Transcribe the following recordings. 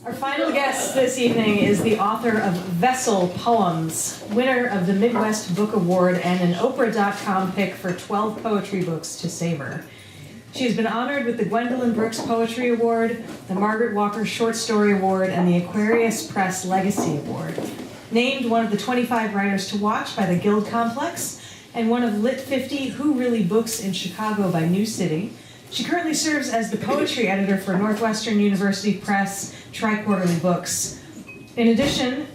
Our final guest this evening is the author of Vessel Poems, winner of the Midwest Book Award and an Oprah.com pick for 12 poetry books to savor. She has been honored with the Gwendolyn Brooks Poetry Award, the Margaret Walker Short Story Award, and the Aquarius Press Legacy Award. Named one of the 25 writers to watch by the Guild Complex, and one of Lit 50 Who Really Books in Chicago by New City, she currently serves as the poetry editor for Northwestern University Press Tri-Quarterly Books. In addition,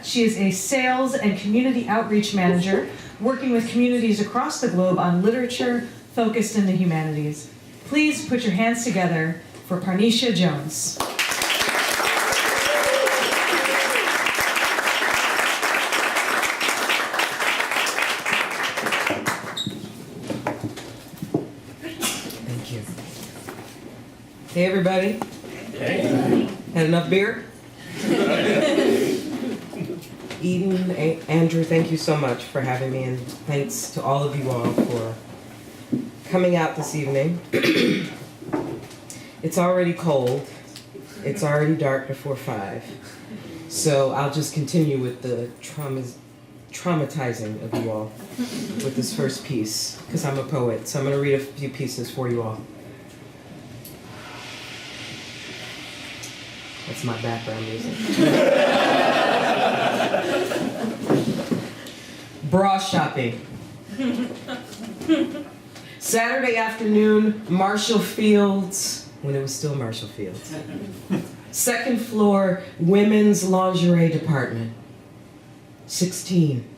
she is a sales and community outreach manager, working with communities across the globe on literature focused in the humanities. Please put your hands together for Parneshia Jones. Thank you. Hey, everybody. Hey. Had enough beer? Eden, Andrew, thank you so much for having me, and thanks to all of you all for coming out this evening. It's already cold. It's already dark before 5. So I'll just continue with the traumatizing of you all with this first piece, because I'm a poet, so I'm going to read a few pieces for you all. That's my background music. Bra shopping. Saturday afternoon, Marshall Fields, when it was still Marshall Fields. Second floor, women's lingerie department. 16.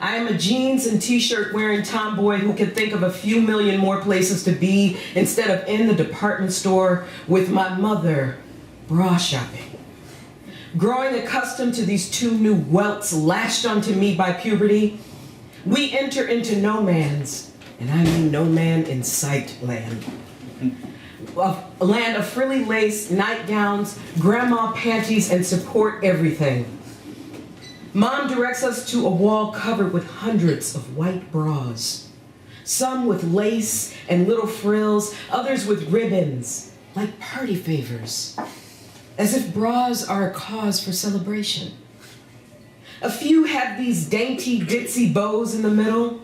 I am a jeans and t-shirt wearing tomboy who can think of a few million more places to be instead of in the department store with my mother, bra shopping. Growing accustomed to these two new welts lashed onto me by puberty, we enter into no man's, and I mean no man in sight land. A land of frilly lace, nightgowns, grandma panties, and support everything. Mom directs us to a wall covered with hundreds of white bras. Some with lace and little frills, others with ribbons, like party favors. As if bras are a cause for celebration. A few have these dainty, ditzy bows in the middle.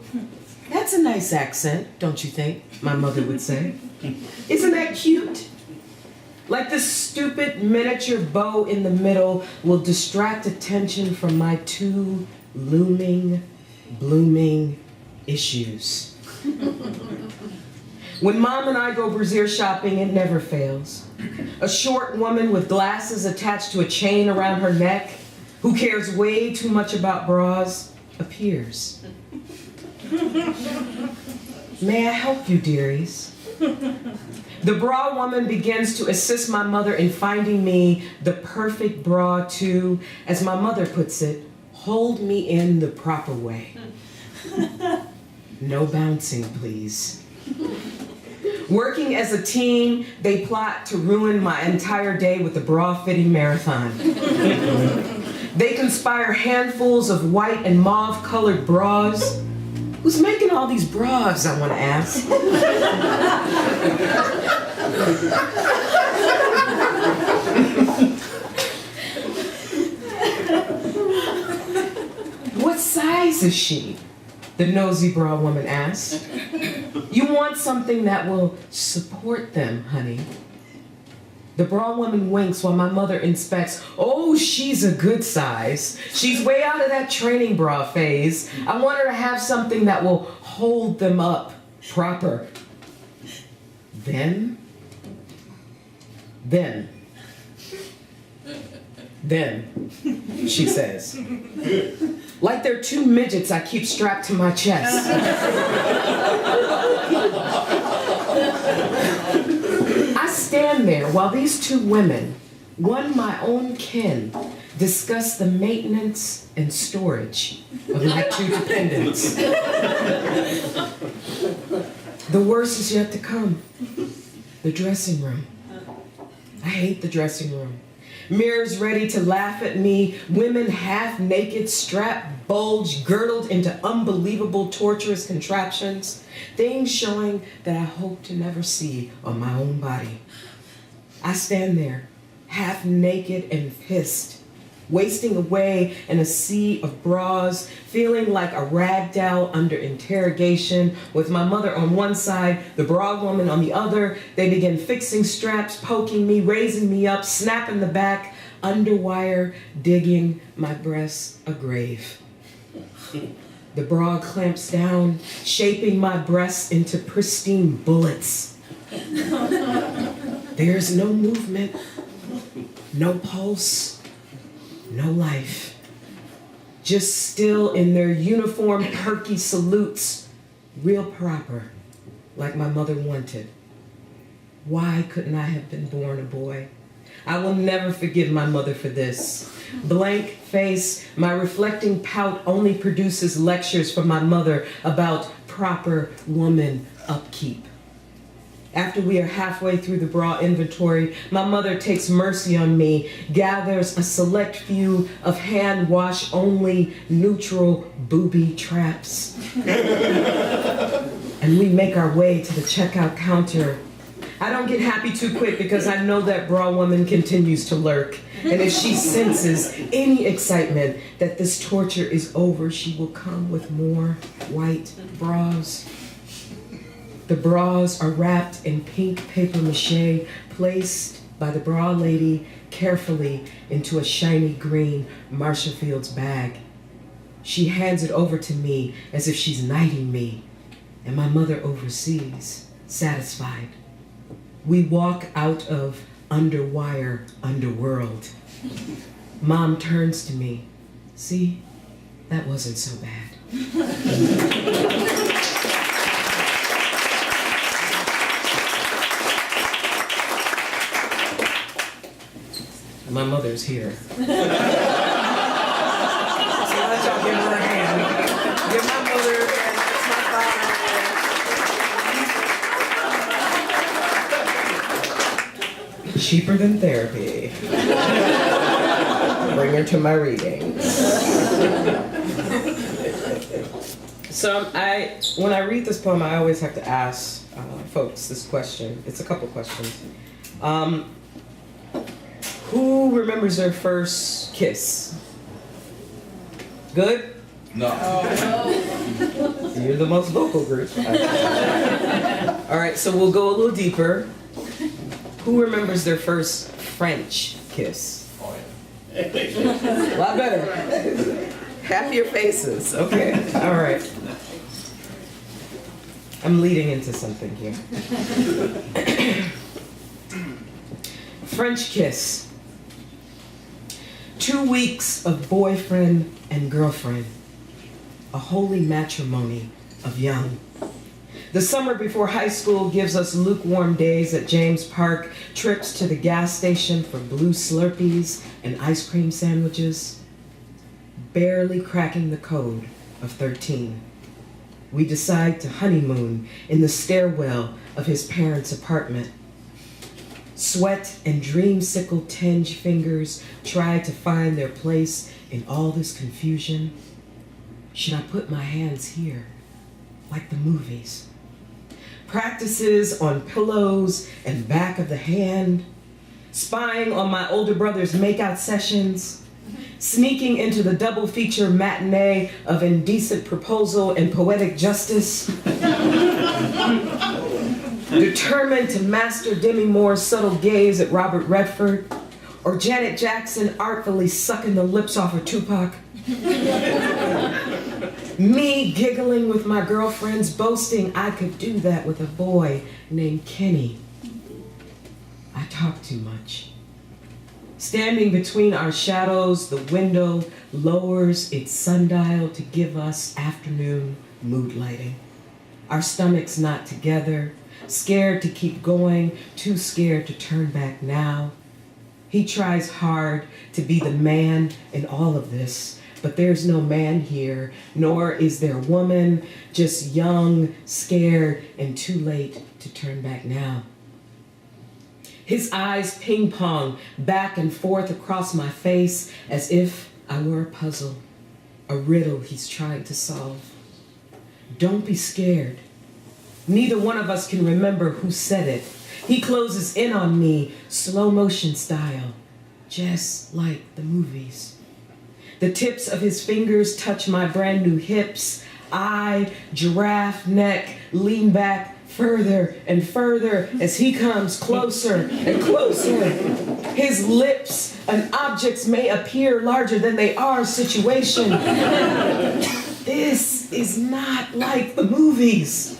That's a nice accent, don't you think? My mother would say. Isn't that cute? Like this stupid miniature bow in the middle will distract attention from my two looming, blooming issues. When Mom and I go brassiere shopping, it never fails. A short woman with glasses attached to a chain around her neck, who cares way too much about bras, appears. May I help you, dearies? The bra woman begins to assist my mother in finding me the perfect bra to, as my mother puts it, hold me in the proper way. No bouncing, please. Working as a team, they plot to ruin my entire day with the bra-fitting marathon. They conspire handfuls of white and mauve-colored bras. Who's making all these bras, I want to ask? What size is she? The nosy bra woman asked. You want something that will support them, honey. The bra woman winks while my mother inspects. Oh, she's a good size. She's way out of that training bra phase. I want her to have something that will hold them up proper. Then, she says. Like they're two midgets I keep strapped to my chest. I stand there while these two women, one my own kin, discuss the maintenance and storage of my two dependents. The worst is yet to come. The dressing room. I hate the dressing room. Mirrors ready to laugh at me, women half naked, strapped, bulged, girdled into unbelievable torturous contraptions, things showing that I hope to never see on my own body. I stand there, half naked and pissed, wasting away in a sea of bras, feeling like a rag doll under interrogation, with my mother on one side, the bra woman on the other. They begin fixing straps, poking me, raising me up, snapping the back, underwire, digging my breasts a grave. The bra clamps down, shaping my breasts into pristine bullets. There's no movement, no pulse, no life. Just still in their uniform perky salutes, real proper, like my mother wanted. Why couldn't I have been born a boy? I will never forgive my mother for this. Blank face, my reflecting pout only produces lectures from my mother about proper woman upkeep. After we are halfway through the bra inventory, my mother takes mercy on me, gathers a select few of hand wash only neutral booby traps. And we make our way to the checkout counter. I don't get happy too quick because I know that bra woman continues to lurk. And if she senses any excitement that this torture is over, she will come with more white bras. The bras are wrapped in pink paper mache, placed by the bra lady carefully into a shiny green Marshall Fields bag. She hands it over to me as if she's knighting me, and my mother oversees, satisfied. We walk out of underwire underworld. Mom turns to me. See, that wasn't so bad. My mother's here. So let y'all give her a hand. Give my mother a hand. That's my father. Cheaper than therapy. Bring her to my readings. So when I read this poem, I always have to ask folks this question. It's a couple questions. Who remembers their first kiss? Good? No. You're the most vocal group. All right, so we'll go a little deeper. Who remembers their first French kiss? Oh, yeah. A lot better. Happier faces. Okay. All right. I'm leading into something here. French kiss. 2 weeks of boyfriend and girlfriend. A holy matrimony of young. The summer before high school gives us lukewarm days at James Park, trips to the gas station for blue Slurpees and ice cream sandwiches. Barely cracking the code of 13. We decide to honeymoon in the stairwell of his parents' apartment. Sweat and dreamsicle tinge fingers try to find their place in all this confusion. Should I put my hands here, like the movies? Practices on pillows and back of the hand, spying on my older brother's makeout sessions, sneaking into the double feature matinee of Indecent Proposal and Poetic Justice, determined to master Demi Moore's subtle gaze at Robert Redford, or Janet Jackson artfully sucking the lips off of Tupac. Me giggling with my girlfriends, boasting I could do that with a boy named Kenny. I talk too much. Standing between our shadows, the window lowers its sundial to give us afternoon mood lighting. Our stomachs not together, scared to keep going, too scared to turn back now. He tries hard to be the man in all of this, but there's no man here, nor is there woman, just young, scared, and too late to turn back now. His eyes ping-pong back and forth across my face as if I were a puzzle, a riddle he's trying to solve. Don't be scared. Neither one of us can remember who said it. He closes in on me, slow motion style, just like the movies. The tips of his fingers touch my brand new hips. I, giraffe neck, lean back further and further as he comes closer and closer. His lips, an objects may appear larger than they are situation. This is not like the movies.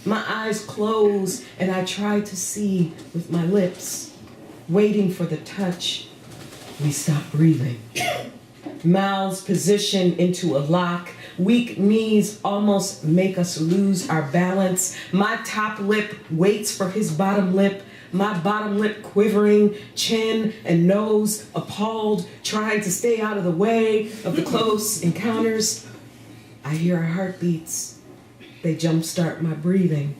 My eyes close and I try to see with my lips, waiting for the touch. We stop breathing. Mouths position into a lock. Weak knees almost make us lose our balance. My top lip waits for his bottom lip. My bottom lip quivering, chin and nose appalled, trying to stay out of the way of the close encounters. I hear our heartbeats. They jumpstart my breathing.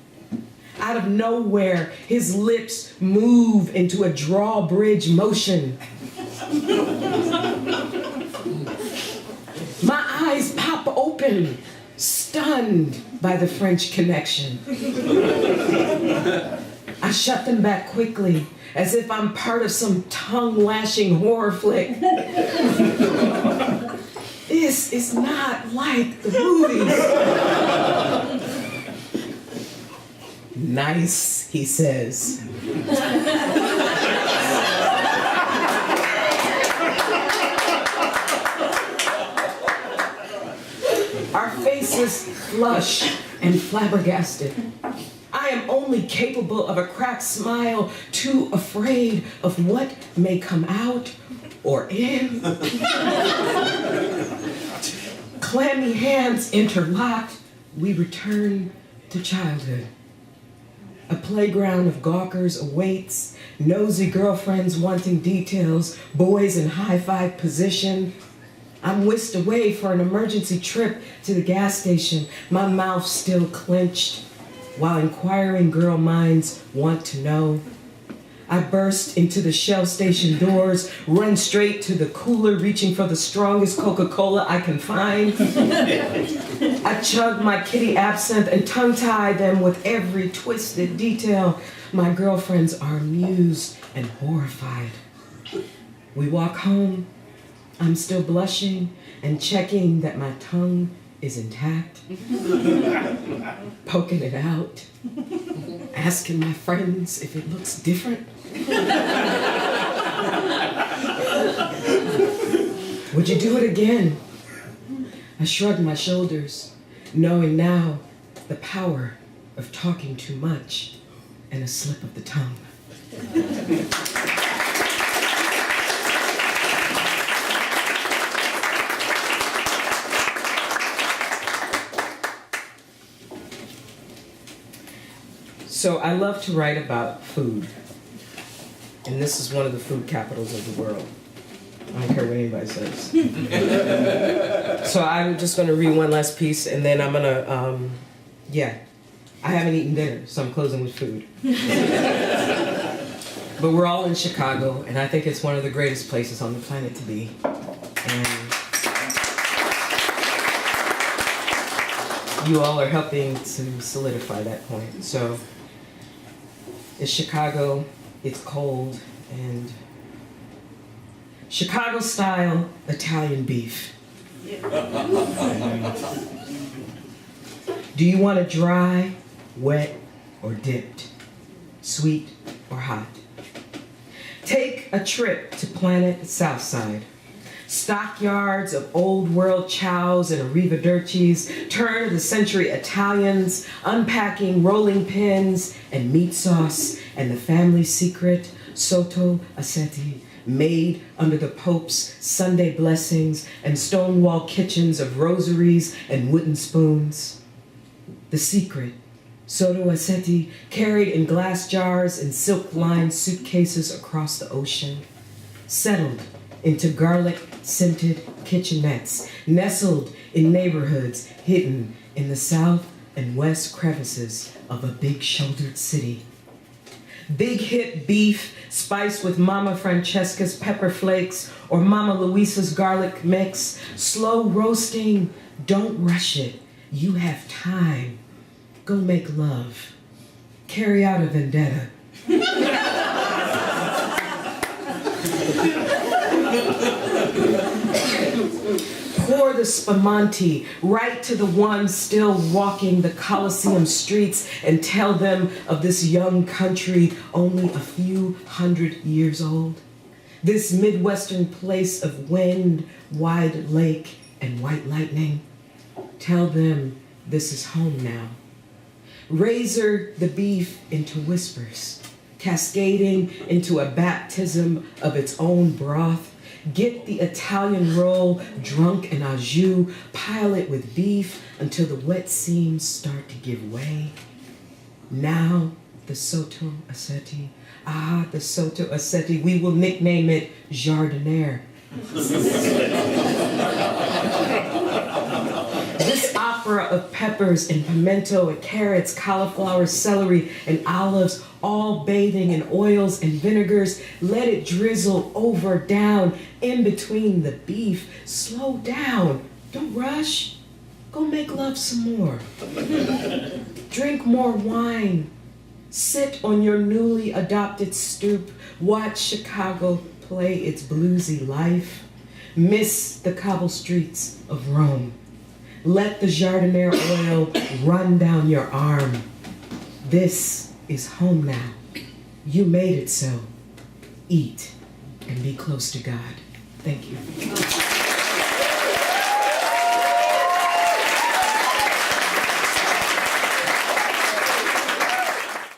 Out of nowhere, his lips move into a drawbridge motion. My eyes pop open, stunned by the French connection. I shut them back quickly, as if I'm part of some tongue-lashing horror flick. This is not like the movies. Nice, he says. Our faces flush and flabbergasted. I am only capable of a cracked smile, too afraid of what may come out or in. Clammy hands interlocked, we return to childhood. A playground of gawkers awaits, nosy girlfriends wanting details, boys in high-five position. I'm whisked away for an emergency trip to the gas station, my mouth still clenched, while inquiring girl minds want to know. I burst into the Shell station doors, run straight to the cooler, reaching for the strongest Coca-Cola I can find. I chug my kitty absinthe and tongue-tie them with every twisted detail. My girlfriends are amused and horrified. We walk home. I'm still blushing and checking that my tongue is intact. Poking it out. Asking my friends if it looks different. Would you do it again? I shrugged my shoulders, knowing now the power of talking too much and a slip of the tongue. So I love to write about food. And this is one of the food capitals of the world. I don't care what anybody says. So I'm just gonna read one last piece and then I'm gonna, I haven't eaten dinner, so I'm closing with food. But we're all in Chicago, and I think it's one of the greatest places on the planet to be. And you all are helping to solidify that point. So it's Chicago, it's cold, and Chicago-style Italian beef. Do you want it dry, wet, or dipped? Sweet or hot? Take a trip to Planet Southside. Stockyards of old world chows and arrivedercis, turn of the century Italians, unpacking rolling pins and meat sauce, and the family secret, sotto aceti, made under the Pope's Sunday blessings and stonewall kitchens of rosaries and wooden spoons. The secret, sotto aceti, carried in glass jars and silk-lined suitcases across the ocean, settled into garlic-scented kitchenettes, nestled in neighborhoods hidden in the south and west crevices of a big-shouldered city. Big hip beef spiced with Mama Francesca's pepper flakes or Mama Luisa's garlic mix, slow roasting, don't rush it, you have time. Go make love, carry out a vendetta. Pour the spumante right to the ones still walking the Colosseum streets and tell them of this young country only a few hundred years old. This Midwestern place of wind, wide lake, and white lightning. Tell them this is home now. Razor the beef into whispers, cascading into a baptism of its own broth. Get the Italian roll drunk in au jus, pile it with beef until the wet seams start to give way. Now the Sotto Assetti, the Sotto Assetti, we will nickname it Jardiniere. This opera of peppers and pimento and carrots, cauliflower, celery, and olives, all bathing in oils and vinegars. Let it drizzle over, down, in between the beef. Slow down. Don't rush. Go make love some more. Drink more wine. Sit on your newly adopted stoop. Watch Chicago play its bluesy life. Miss the cobble streets of Rome. Let the jardiniere oil run down your arm. This is home now. You made it so. Eat and be close to God. Thank you.